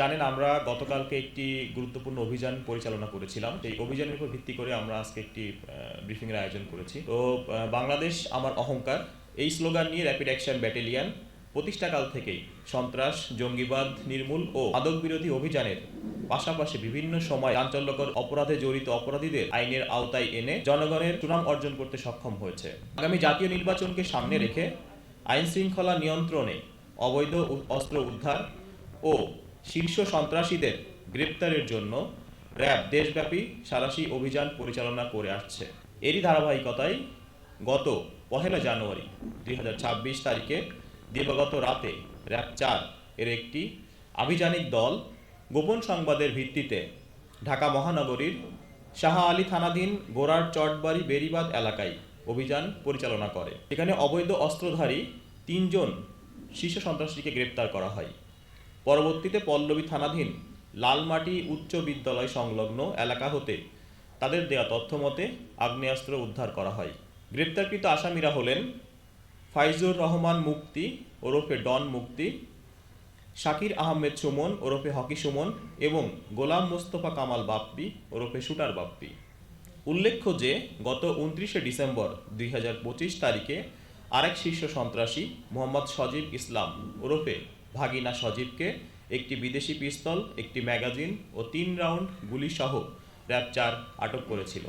জানেন আমরা গতকালকে একটি গুরুত্বপূর্ণ অভিযান পরিচালনা করেছিলাম। এই অভিযানের উপর ভিত্তি করে আমরা আজকে একটি ব্রিফিংয়ের আয়োজন করেছি। তো বাংলাদেশ আমার অহংকার এই স্লোগান নিয়ে র্যাপিড অ্যাকশন ব্যাটালিয়ন প্রতিষ্ঠাকাল থেকেই সন্ত্রাস, জঙ্গিবাদ নির্মূল ও মাদক বিরোধী অভিযানের পাশাপাশি বিভিন্ন সময় চাঞ্চল্যকর অপরাধে জড়িত অপরাধীদের আইনের আওতায় এনে জনগণের সুনাম অর্জন করতে সক্ষম হয়েছে। আগামী জাতীয় নির্বাচনকে সামনে রেখে আইন শৃঙ্খলা নিয়ন্ত্রণে, অবৈধ অস্ত্র উদ্ধার ও শীর্ষ সন্ত্রাসীদের গ্রেপ্তারের জন্য র্যাব দেশব্যাপী সাঁড়াশি অভিযান পরিচালনা করে আসছে। এরই ধারাবাহিকতায় গত 1 জানুয়ারি 2026 তারিখে দিবাগত রাতে র্যাব 4 এর একটি আভিযানিক দল গোপন সংবাদের ভিত্তিতে ঢাকা মহানগরীর শাহ আলী থানাধীন গোরার চটবাড়ি বেড়িবাঁধ এলাকায় অভিযান পরিচালনা করে। এখানে অবৈধ অস্ত্রধারী 3 জন শীর্ষ সন্ত্রাসীকে গ্রেপ্তার করা হয়। পরবর্তীতে পল্লবী থানাধীন লালমাটি উচ্চ বিদ্যালয় সংলগ্ন এলাকা হতে তাদের দেয়া তথ্য মতে আগ্নেয়াস্ত্র উদ্ধার করা হয়। গ্রেপ্তারকৃত আসামিরা হলেন ফাইজুর রহমান মুক্তি ওরফে ডন মুক্তি, শাকির আহমেদ সুমন ওরফে হকি সুমন এবং গোলাম মোস্তফা কামাল বাপ্পি ওরফে শুটার বাপ্পি। উল্লেখ্য যে গত 29 ডিসেম্বর 2025 তারিখে আরেক শীর্ষ সন্ত্রাসী মোহাম্মদ সজীব ইসলাম ওরফে ভাগিনা সজীবকে একটি বিদেশি পিস্তল, একটি ম্যাগাজিন ও 3 রাউন্ড গুলিসহ র্যাব 4 আটক করেছিল।